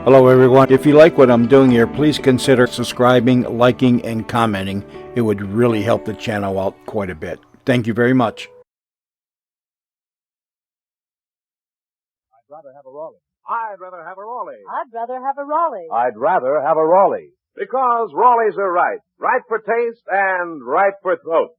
Hello everyone. If you like what I'm doing here, please consider subscribing, liking, and commenting. It would really help the channel out quite a bit. Thank you very much. I'd rather have a Raleigh. I'd rather have a Raleigh. I'd rather have a Raleigh. I'd rather have a Raleigh. Because Raleighs are right. Right for taste and right for throat.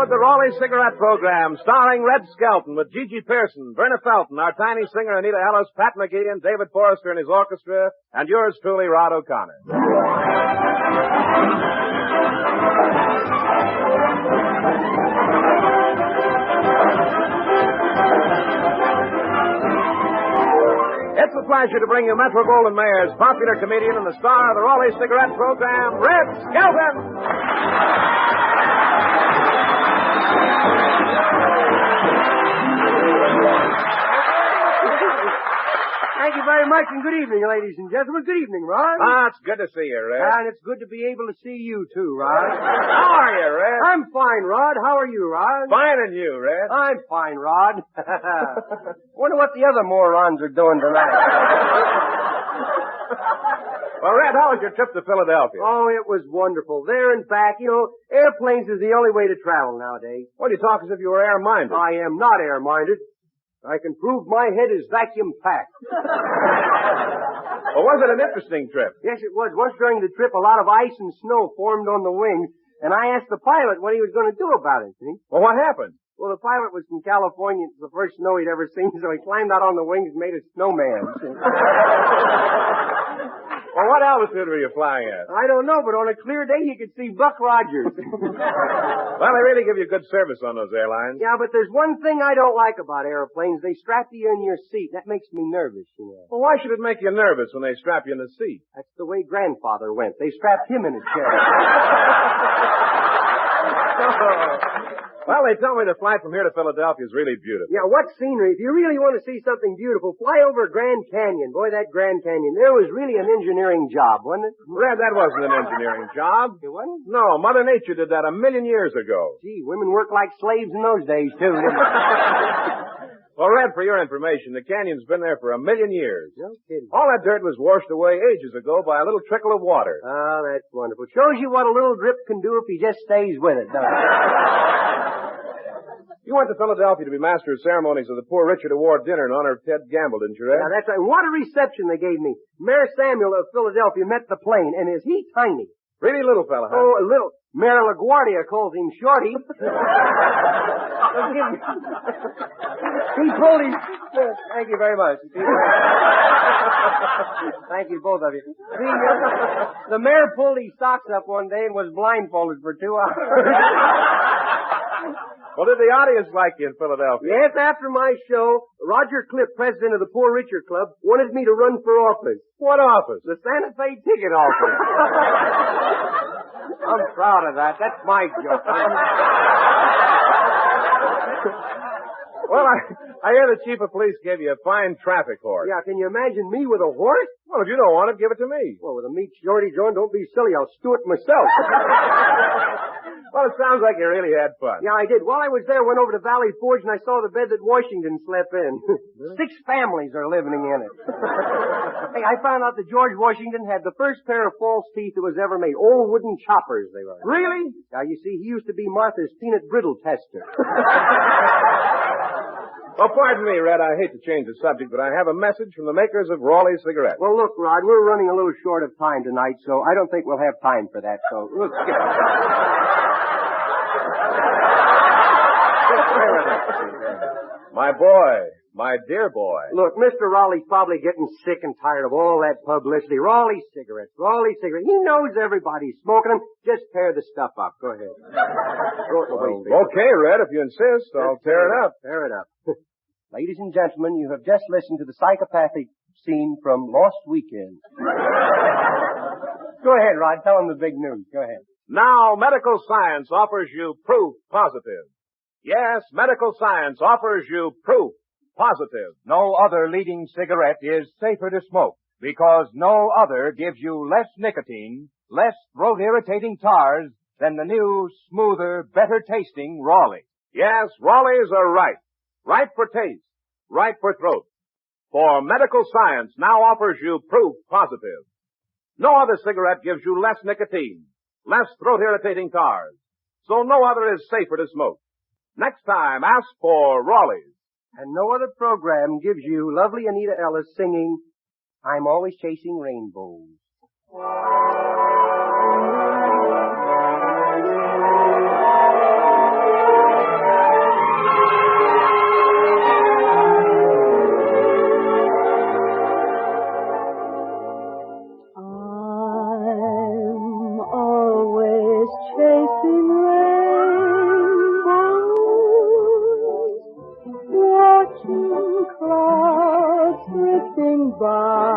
The Raleigh Cigarette Program, starring Red Skelton with Gigi Pearson, Verna Felton, our tiny singer Anita Ellis, Pat McGee, and David Forrester and his orchestra, and yours truly, Rod O'Connor. It's a pleasure to bring you Metro-Goldwyn-Mayer's popular comedian and the star of the Raleigh Cigarette Program, Red Skelton! Thank you very much, and good evening, ladies and gentlemen. Good evening, Rod. It's good to see you, Red. And it's good to be able to see you, too, Rod. How are you, Red? I'm fine, Rod. How are you, Rod? Fine, and you, Red? I'm fine, Rod. Wonder what the other morons are doing tonight. Well, Red, how was your trip to Philadelphia? Oh, it was wonderful. There and back. You know, airplanes is the only way to travel nowadays. Well, you talk as if you were air-minded. I am not air-minded. I can prove my head is vacuum-packed. Well, was it an interesting trip? Yes, it was. Once during the trip, a lot of ice and snow formed on the wings, and I asked the pilot what he was going to do about it. See? Well, what happened? Well, the pilot was from California. It was the first snow he'd ever seen, so he climbed out on the wings and made a snowman. Well, what altitude were you flying at? I don't know, but on a clear day, you could see Buck Rogers. Well, they really give you good service on those airlines. Yeah, but there's one thing I don't like about airplanes. They strap you in your seat. That makes me nervous, you know. Well, why should it make you nervous when they strap you in the seat? That's the way Grandfather went. They strapped him in a chair. Well, they tell me the flight from here to Philadelphia is really beautiful. Yeah, what scenery. If you really want to see something beautiful, fly over Grand Canyon. Boy, that Grand Canyon. There was really an engineering job, wasn't it? Red, that wasn't an engineering job. It wasn't? No, Mother Nature did that 1,000,000 years ago. Gee, women worked like slaves in those days, too, didn't they? Well, Red, for your information, the canyon's been there for 1,000,000 years. No kidding. All that dirt was washed away ages ago by a little trickle of water. Oh, that's wonderful. Shows you what a little drip can do if he just stays with it, doesn't it? You went to Philadelphia to be master of ceremonies of the Poor Richard Award dinner in honor of Ted Gamble, didn't you, Red? Yeah, that's right. What a reception they gave me. Mayor Samuel of Philadelphia met the plane, and is he tiny? Really little fella, huh? Oh, a little. Mayor LaGuardia calls him Shorty. He pulled his... Thank you very much. Thank you, both of you. The mayor pulled his socks up one day and was blindfolded for 2 hours. Well, did the audience like you in Philadelphia? Yes, after my show, Roger Clipp, president of the Poor Richard Club, wanted me to run for office. What office? The Santa Fe ticket office. I'm proud of that. That's my joke. Well, I hear the chief of police gave you a fine traffic horse. Yeah, can you imagine me with a horse? Well, if you don't want it, give it to me. Well, with a meat shorty, John, don't be silly. I'll stew it myself. Well, it sounds like you really had fun. Yeah, I did. While I was there, I went over to Valley Forge and I saw the bed that Washington slept in. 6 families are living in it. Hey, I found out that George Washington had the first pair of false teeth that was ever made. Old wooden choppers they were. Really? Now, you see, he used to be Martha's peanut brittle tester. Well, pardon me, Red. I hate to change the subject, but I have a message from the makers of Raleigh cigarettes. Well, look, Rod, we're running a little short of time tonight, so I don't think we'll have time for that, so let's skip it. My boy. My dear boy. Look, Mr. Raleigh's probably getting sick and tired of all that publicity. Raleigh cigarettes. He knows everybody's smoking them. Just tear the stuff up. Go ahead. Throw it away. Okay, Red, if you insist, I'll tear it up. Tear it up. Ladies and gentlemen, you have just listened to the psychopathic scene from Lost Weekend. Go ahead, Rod. Tell them the big news. Go ahead. Now, medical science offers you proof positive. Yes, medical science offers you proof. Positive. No other leading cigarette is safer to smoke because no other gives you less nicotine, less throat-irritating tars than the new, smoother, better-tasting Raleigh. Yes, Raleighs are right. Right for taste. Right for throat. For medical science now offers you proof positive. No other cigarette gives you less nicotine, less throat-irritating tars. So no other is safer to smoke. Next time, ask for Raleigh's. And no other program gives you lovely Anita Ellis singing, I'm Always Chasing Rainbows. I'm always chasing rainbows, watching clouds drifting by.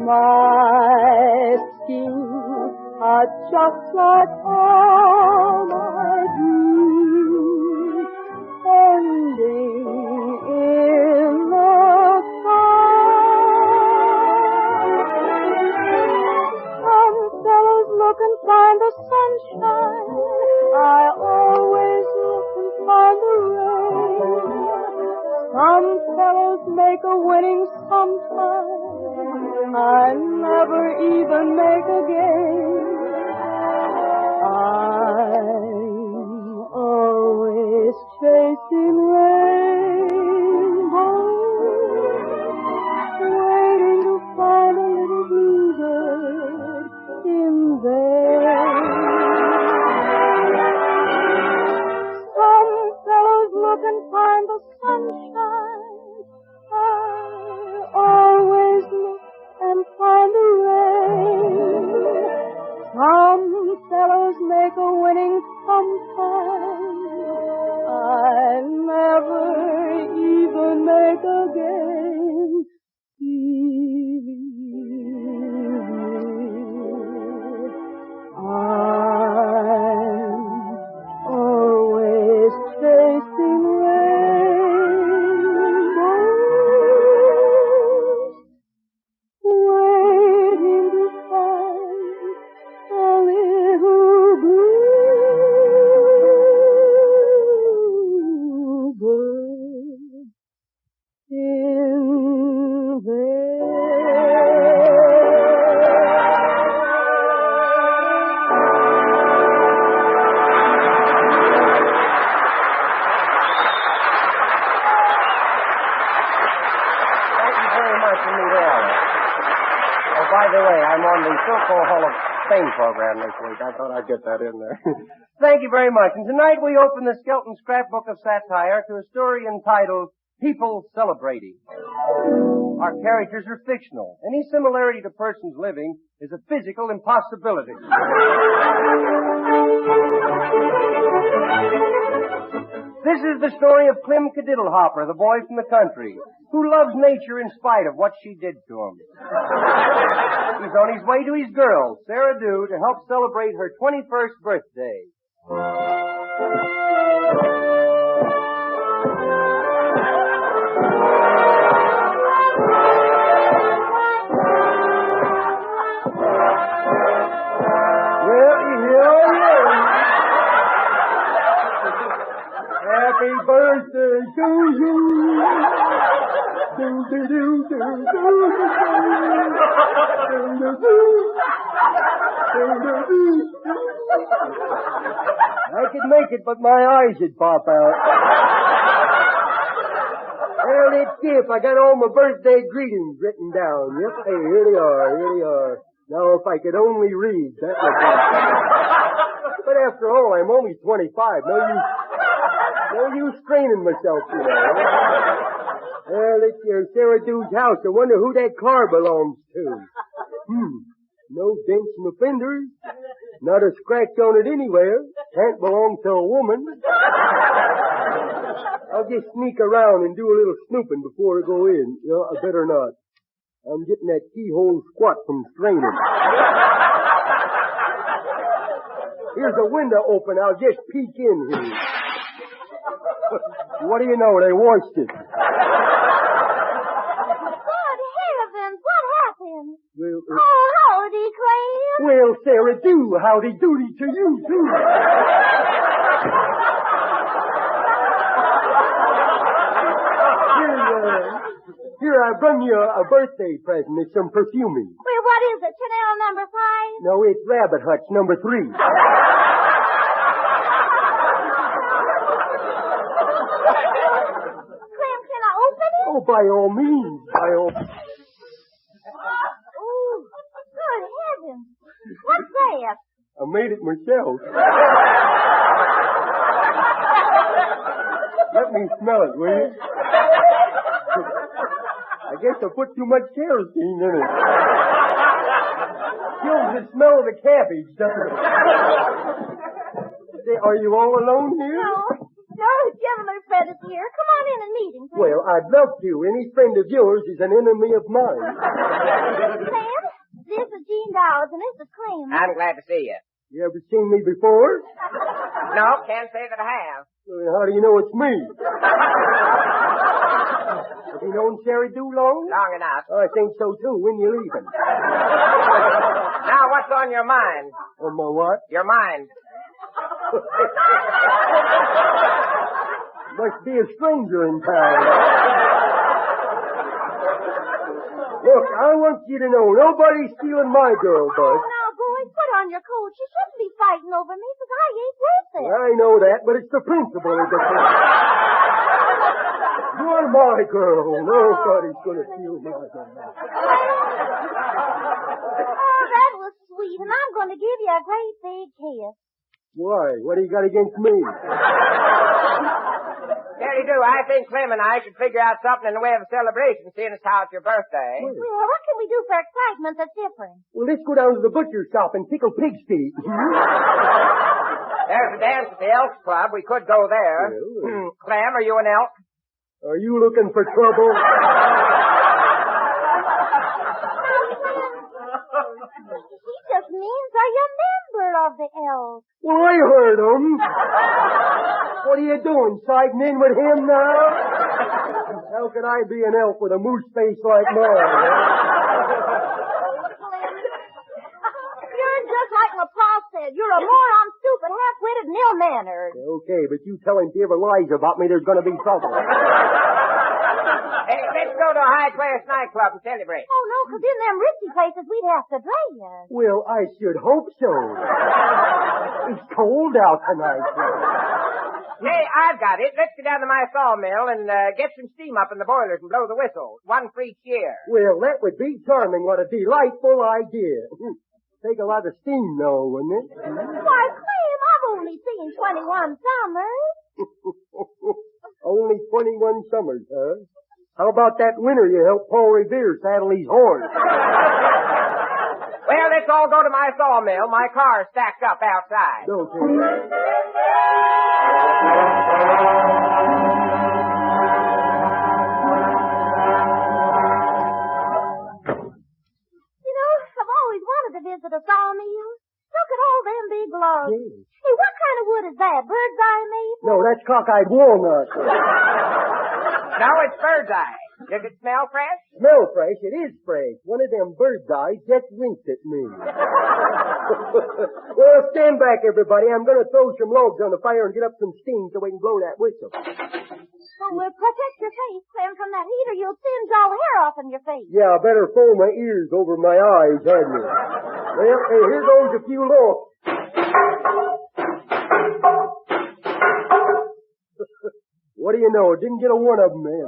My schemes are just like all my dreams, ending in the sky. Some fellows look and find the sunshine. I always look and find the rain. Some fellows make a winning sometime. I never even make a game. I'm always chasing rainbows, waiting to find a little bluebird in there. Some fellows look and find the sunshine. I always look and find the rain. Some fellows make a winning sometime. I never even make a game. I'm always chasing rainbows, waiting to find a little bluebird in there. Thank you very much, Anita Ellis. Oh, by the way, I'm on the Silco Hall of Fame program this week. I thought I'd get that in there. Thank you very much. And tonight we open the Skelton Scrapbook of Satire to a story entitled People Celebrating. Our characters are fictional. Any similarity to persons living is a physical impossibility. This is the story of Clem Cadiddlehopper, the boy from the country, who loves nature in spite of what she did to him. He's on his way to his girl, Sarah Dew, to help celebrate her 21st birthday. Well, here I am. Happy birthday to you. Do, do, do, do, do, do, do, do, do, do. I could make it, but my eyes would pop out. Well, it's Skip. I got all my birthday greetings written down. Yep, hey, here they are, here they are. Now, if I could only read, that would be... But after all, I'm only 25. No use straining myself, you know. Well, it's your Sarah Dew's house. I wonder who that car belongs to. No dents in the fenders. Not a scratch on it anywhere. Can't belong to a woman. I'll just sneak around and do a little snooping before I go in. You know, I better not. I'm getting that keyhole squat from straining. Here's a window open. I'll just peek in here. What do you know? They washed it. Good heavens, what happened? Well, Oh, howdy, Clem. well, Sarah, do howdy doody to you, too. Here, I brought you a birthday present. It's some perfuming. Well, what is it, Chanel number 5? No, it's Rabbit Hutch number 3. Clem, can I open it? Oh, by all means. By all... Oh, good heavens. What's that? I made it myself. Let me smell it, will you? I guess I put too much kerosene in it. Kills the smell of the cabbage, doesn't it? Say, are you all alone here? No, gentleman friend is here. Come on in and meet him, please. Well, I'd love to. Any friend of yours is an enemy of mine. Sam, this is Jean Dowds and this is Clem. I'm glad to see you. You ever seen me before? No, can't say that I have. Well, how do you know it's me? Have you known Sherry Dew long? Long enough. I think so, too. When you leaving? Now, what's on your mind? On my what? Your mind. Must be a stranger in town. Look, I want you to know nobody's stealing my girl, Bud. Now, boys, put on your coat. You shouldn't be fighting over me because I ain't with it. I know that, but it's the principle of the thing. You're my girl. Nobody's going to steal my girl. Oh, that was sweet, and I'm going to give you a great big kiss. Why? What do you got against me? Terry do. I think Clem and I should figure out something in the way of a celebration, seeing as how it's your birthday. Well, what can we do for excitement that's different? Well, let's go down to the butcher's shop and tickle pig's feet. There's a dance at the Elks Club. We could go there. Well, Clem, are you an elk? Are you looking for trouble? He just means, are you a member of the Elks? Well, I heard him. What are you doing, siding in with him now? How can I be an elk with a moose face like mine? You're just like my pa said. You're a moron, stupid, half-witted, and ill-mannered. Okay, but you tell him if he ever lies about me, there's going to be trouble. Hey, let's go to a high-class nightclub and celebrate. Oh, no, because in them risky places, we'd have to drink. Well, I should hope so. It's cold out tonight. Hey, I've got it. Let's get down to my sawmill and get some steam up in the boilers and blow the whistle. One for each year. Well, that would be charming. What a delightful idea. Take a lot of steam, though, wouldn't it? Why, Clem, I've only seen 21 summers. Only 21 summers, huh? How about that winter you helped Paul Revere saddle his horse? Well, let's all go to my sawmill. My car's stacked up outside. Okay. You know, I've always wanted to visit a sawmill. Look at all them big logs. Yes. Hey, what kind of wood is that? Bird's eye maple? No, that's cockeyed walnut. No, it's bird's eye. Does it smell fresh? Smell fresh? It is fresh. One of them bird's eyes just winked at me. Well, stand back, everybody. I'm going to throw some logs on the fire and get up some steam so we can blow that whistle. Oh, well, protect your face, Clem, from that heat or you'll singe all the hair off in your face. Yeah, I better fold my ears over my eyes, hadn't you? Well, hey, here goes a few logs. What do you know? Didn't get a one of them in.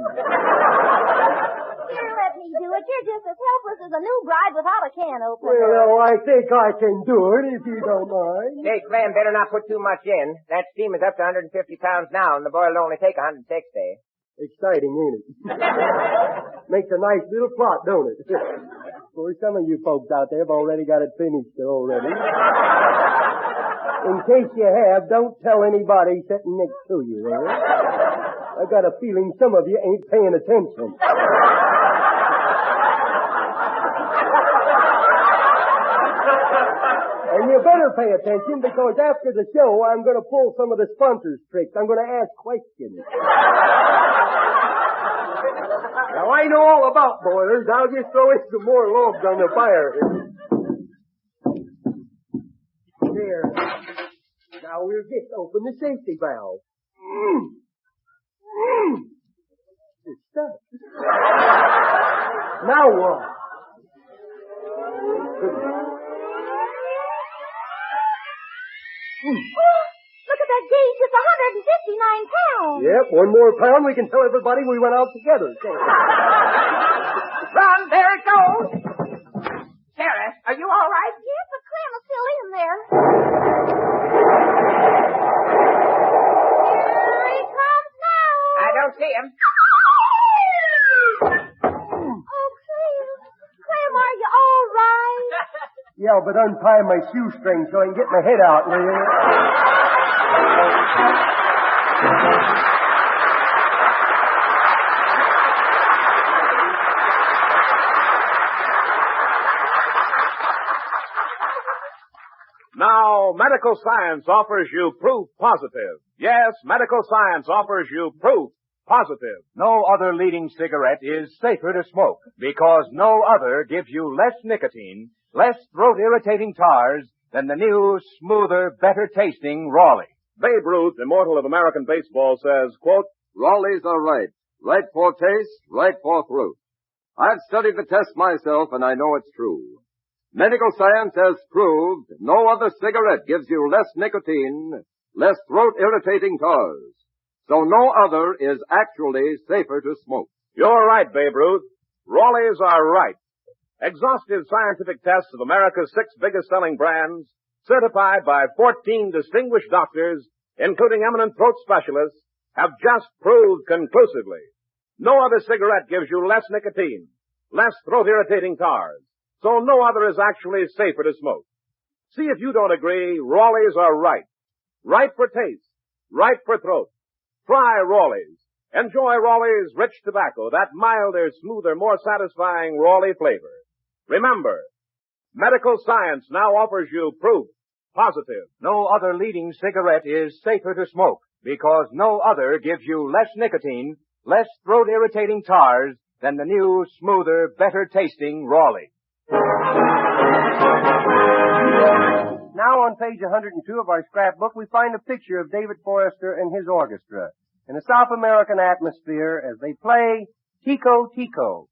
Here, let me do it. You're just as helpless as a new bride without a can opener. Well, I think I can do it, if you don't mind. Hey, Clem, better not put too much in. That steam is up to 150 pounds now, and the boil will only take 160. Exciting, ain't it? Makes a nice little plot, don't it? Of course, some of you folks out there have already got it finished already. In case you have, don't tell anybody sitting next to you, eh? I got a feeling some of you ain't paying attention. And you you better pay attention because after the show, I'm going to pull some of the sponsors' tricks. I'm going to ask questions. Now, I know all about boilers. I'll just throw in some more logs on the fire. There. Now we'll just open the safety valve. It's stuck. Now what? Look at that gauge. It's 159 pounds. Yep, one more pound, we can tell everybody we went out together. Run, there it goes. Sarah, are you all right? Yes, but Clem is still in there. Here he comes now. I don't see him. Oh, Clem, are you all right? Yeah, but untie my shoestring so I can get my head out, will you? Now, medical science offers you proof positive. Yes, medical science offers you proof positive. No other leading cigarette is safer to smoke because no other gives you less nicotine, less throat-irritating tars than the new, smoother, better-tasting Raleigh. Babe Ruth, immortal of American baseball, says, quote, Raleighs are right. Right for taste, right for throat. I've studied the test myself and I know it's true. Medical science has proved no other cigarette gives you less nicotine, less throat-irritating tars. So no other is actually safer to smoke. You're right, Babe Ruth. Raleighs are right. Exhaustive scientific tests of America's 6 biggest-selling brands, certified by 14 distinguished doctors, including eminent throat specialists, have just proved conclusively no other cigarette gives you less nicotine, less throat-irritating tars. So no other is actually safer to smoke. See if you don't agree, Raleighs are right. Right for taste, right for throat. Try Raleighs. Enjoy Raleigh's rich tobacco, that milder, smoother, more satisfying Raleigh flavor. Remember, medical science now offers you proof positive. No other leading cigarette is safer to smoke because no other gives you less nicotine, less throat-irritating tars than the new, smoother, better-tasting Raleigh. Now on page 102 of our scrapbook, we find a picture of David Forrester and his orchestra in a South American atmosphere as they play Tico Tico.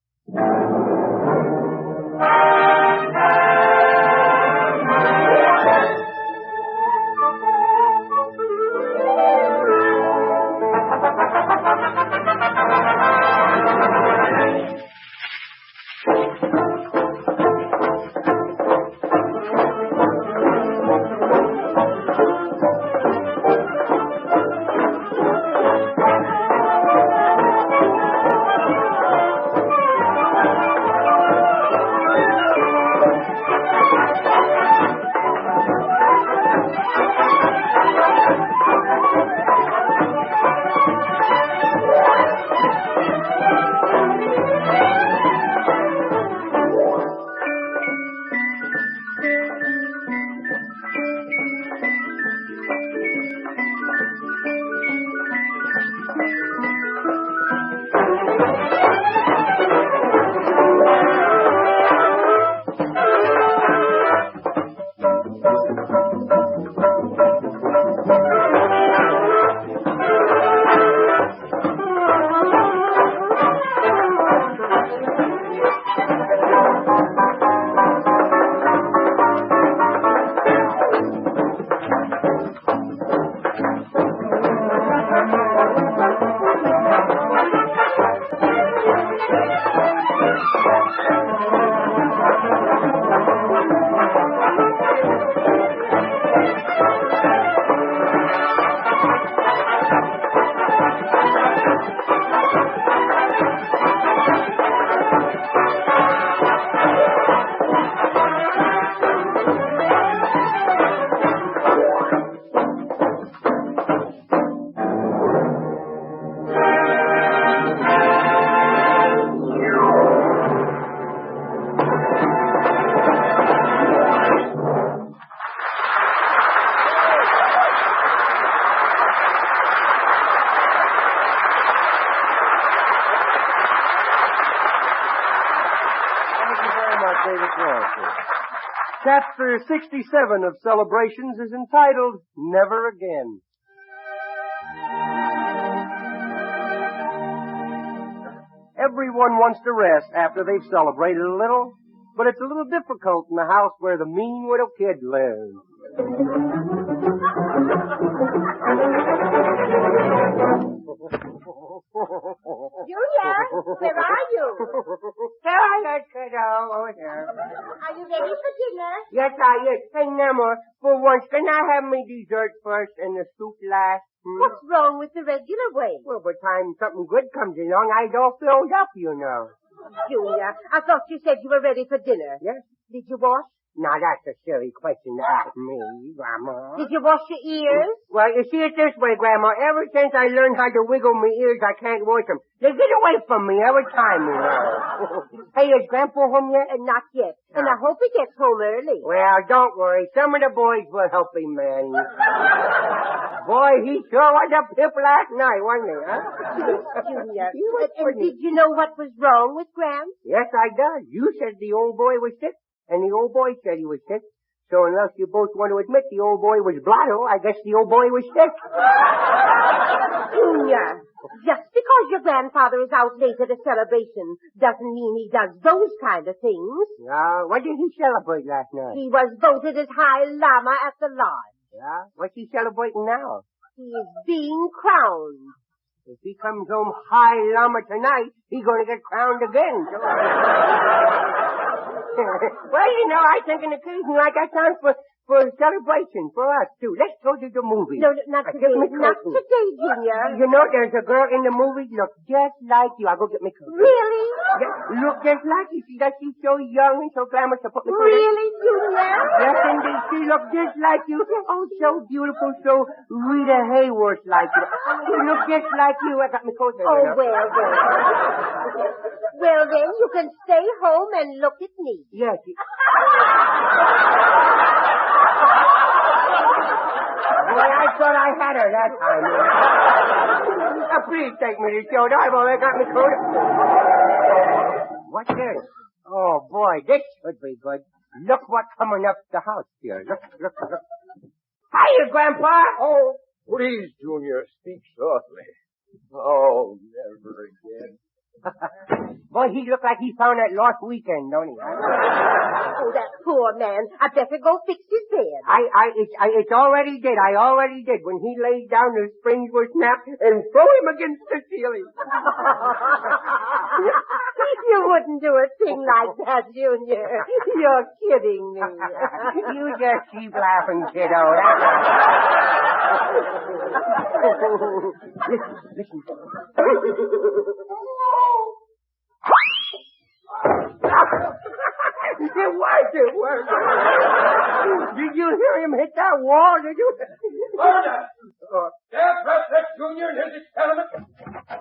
Yes, sir. Chapter 67 of Celebrations is entitled Never Again. Everyone wants to rest after they've celebrated a little, but it's a little difficult in the house where the mean little kid lives. Julia, where are you? Hello, kiddo. Oh, there. Are you ready for dinner? Yes. Hey, Nemo, for once, can I have me dessert first and the soup last? What's wrong with the regular way? Well, by the time something good comes along, I'd all filled up, you know. Julia, I thought you said you were ready for dinner. Yes? Did you wash? Now, that's a silly question to ask me, Grandma. Did you wash your ears? Well, you see it this way, Grandma. Ever since I learned how to wiggle my ears, I can't wash them. They get away from me every time, you know. Hey, is Grandpa home yet? Not yet. And I hope he gets home early. Well, don't worry. Some of the boys will help him, man. Boy, he sure was a pip last night, wasn't he, huh? Julia, and did you know what was wrong with Gran? Yes, I did. You said the old boy was sick, and the old boy said he was sick. So unless you both want to admit the old boy was blotto, I guess the old boy was sick. Junior, just because your grandfather is out late at a celebration doesn't mean he does those kind of things. What did he celebrate last night? He was voted as High Lama at the lodge. Yeah? What's he celebrating now? He is being crowned. If he comes home High Lama tonight, he's going to get crowned again. Well, you know, I think an occasion like that sounds for celebration for us, too. Let's go to the movies. No, not today. Not today, Junior. You know, there's a girl in the movies look just like you. I'll go get my coat. Really? Yeah, look just like you. See that she's so young and so glamorous to put me coat. Really, Junior? Yes, indeed. She looks just like you. Oh, so beautiful, so Rita Hayworth like you. She looks just like you. I got my coat there. Oh, well, then. Well, then, you can stay home and look at me. Yes. Boy, I thought I had her that time. Please take me to the show. I've already got me coat. What's this? Oh, boy, this should be good. Look what's coming up the house here. Look. Hiya, Grandpa. Oh, please, Junior, speak softly. Oh, never again. Boy, he looked like he found that lost weekend, don't he? Oh, that poor man. I better go fix his bed. It's already did. I already did. When he laid down, the springs were snapped and throw him against the ceiling. You wouldn't do a thing like that, Junior. You're kidding me. You just keep laughing, kiddo. Listen. It worked. Did you hear him hit that wall? Did you? Order! There, press that Junior in his experiment.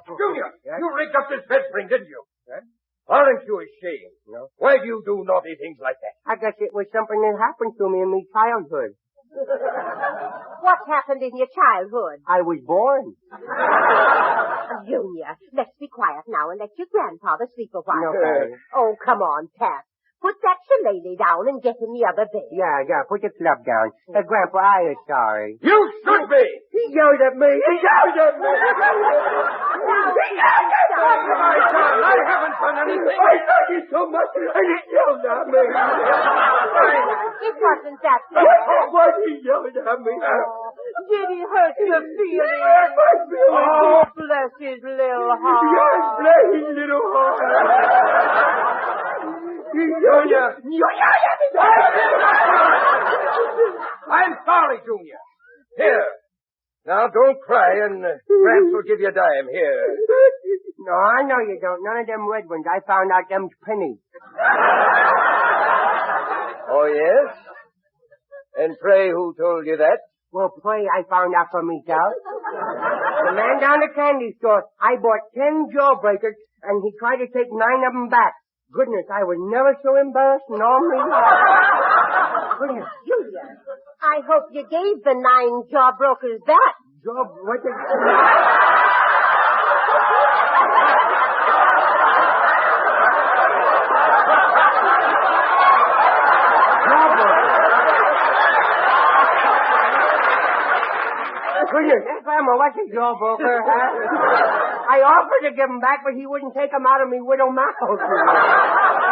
Junior, you rigged up this bed spring, didn't you? Huh? Aren't you ashamed? No. Why do you do naughty things like that? I guess it was something that happened to me in my childhood. What happened in your childhood? I was born. Junior, let's be quiet now and let your grandfather sleep a while. Okay. Oh, come on, Pat. Put that shillelagh down and get in the other bed. Yeah, put the club down. Grandpa, I am sorry. You should be! He yelled at me. He yelled at me. I haven't done anything. I love you so much, and he yelled at me. It wasn't that bad. Why he yelled at me? Did he hurt your feelings? Hurt my feelings. Oh, bless his little heart. Yes, bless his little heart. Junior! I'm sorry, Junior. Here. Now, don't cry, and Gramps will give you a dime. Here. No, I know you don't. None of them red ones. I found out them's pennies. Oh, yes? And pray, who told you that? Well, pray, I found out for myself. The man down the candy store, I bought 10 jawbreakers, and he tried to take 9 of them back. Goodness, I was never so embarrassed in all my life. Goodness. Julia, I hope you gave the 9 jawbrokers back. What the... what's a jawbreaker, huh? I offered to give him back, but he wouldn't take him out of me widow mouth.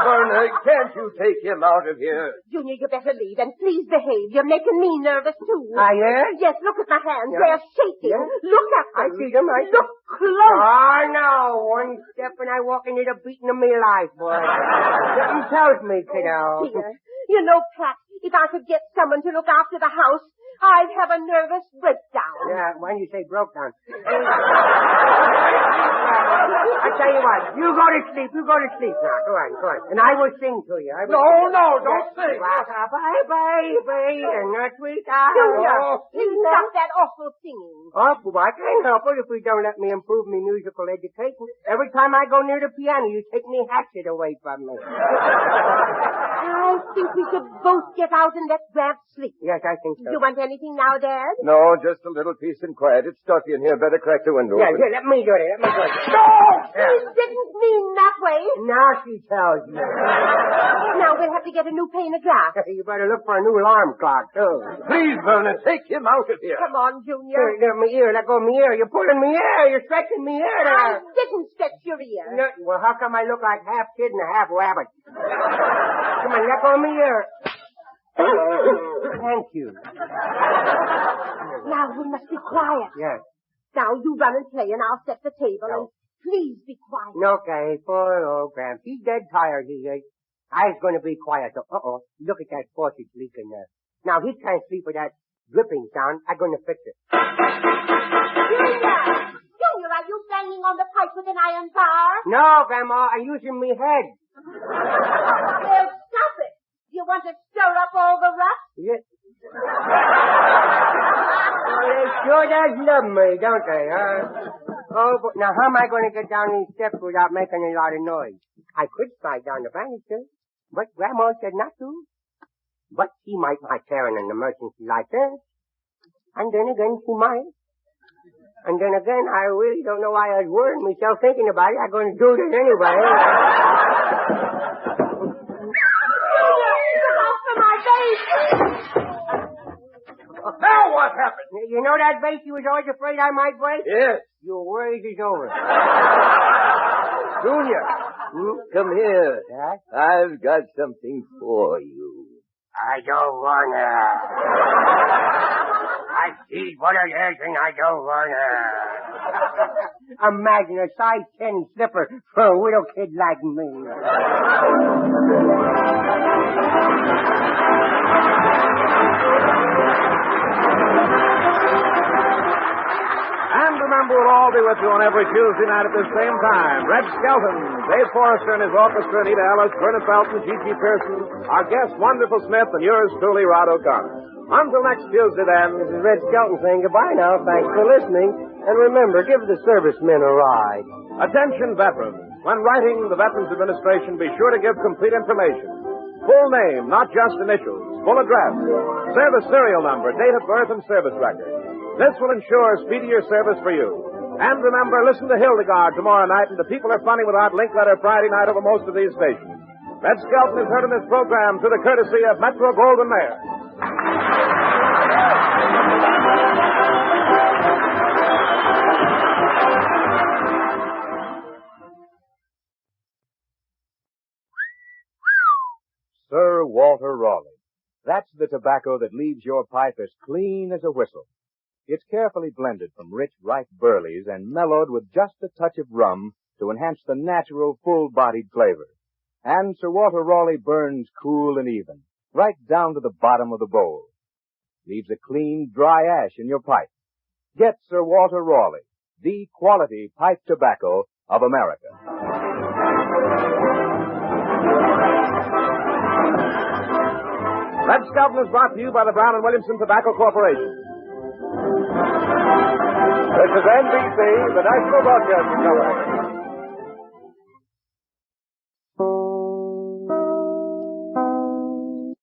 Bernard, can't you take him out of here? Junior, you better leave, and please behave. You're making me nervous, too. Yes? Yes, look at my hands. Yeah. They're shaking. Yeah. Look at them. I see them. Look close. Oh, no. One step and I walk into the beating of my life, boy. Something tells me, kiddo. Dear, you know, Pat, if I could get someone to look after the house, I'd have a nervous breakdown. Yeah, why do you say broke down? I tell you what, you go to sleep. You go to sleep now. Go on. And I will sing to you. No, don't sing. Bye, and a sweet Junior, hour. please stop that awful singing. Oh, well, I can't help it if we don't let me improve my musical education. Every time I go near the piano, you take me hatchet away from me. I think we should both get out and let Gramp sleep. Yes, I think so. You want anything now, Dad? No, just a little peace and quiet. It's stuffy in here. Better crack the window. Yeah, here, let me do it. No! He didn't mean that way. Now she tells me. Now we'll have to get a new pane of glass. You better look for a new alarm clock, too. Please, Vernon, take him out of here. Come on, Junior. Here, let go of my ear. You're pulling me ear. You're stretching me ear I there. didn't stretch your ear. No, well, how come I look like half kid and half rabbit? Come on, let go of my ear. Thank you. Now we must be quiet. Yes. Now you run and play, and I'll set the table. And please be quiet. Okay, poor old Gramp. He's dead tired, he is. I was going to be quiet, so, look at that faucet leaking there. Now, he can't sleep with that dripping sound. I'm going to fix it. Junior, are you banging on the pipe with an iron bar? No, Grandma, I'm using me head. Well, stop it. You want to stir up all the rust? Yes. Well, they sure does love me, don't they, huh? Oh, but now how am I going to get down these steps without making a lot of noise? I could slide down the banister, but Grandma said not to. But she might not care in an emergency like this. And then again, she might. And then again, I really don't know why I was worrying myself thinking about it. I'm going to do this anyway. Look out for my baby! Now what happened? You know that vase you was always afraid I might break? Yes. Your worries is over. Junior, come here. Huh? I've got something for you. I don't wanna. I see what it is and I don't wanna. Imagine a size 10 slipper for a widow kid like me. And remember, we'll all be with you on every Tuesday night at the same time. Red Skelton, Dave Forrester and his orchestra, Anita Ellis, Verna Felton, G.G. Pearson, our guest, Wonderful Smith, and yours truly, Rod O'Connor. Until next Tuesday, then. This is Red Skelton saying goodbye now. Thanks for listening. And remember, give the servicemen a ride. Attention, veterans. When writing the Veterans Administration, be sure to give complete information. Full name, not just initials. Full address. Service serial number, date of birth, and service record. This will ensure speedier service for you. And remember, listen to Hildegard tomorrow night, and the People Are Funny without Link Letter Friday night over most of these stations. Red Skelton is heard in this program through the courtesy of Metro Goldwyn Mayer. Sir Walter Raleigh. That's the tobacco that leaves your pipe as clean as a whistle. It's carefully blended from rich, ripe burleys and mellowed with just a touch of rum to enhance the natural, full-bodied flavor. And Sir Walter Raleigh burns cool and even, right down to the bottom of the bowl. Leaves a clean, dry ash in your pipe. Get Sir Walter Raleigh, the quality pipe tobacco of America. Red Skelton is brought to you by the Brown and Williamson Tobacco Corporation. This is NBC, the National Broadcasting Company.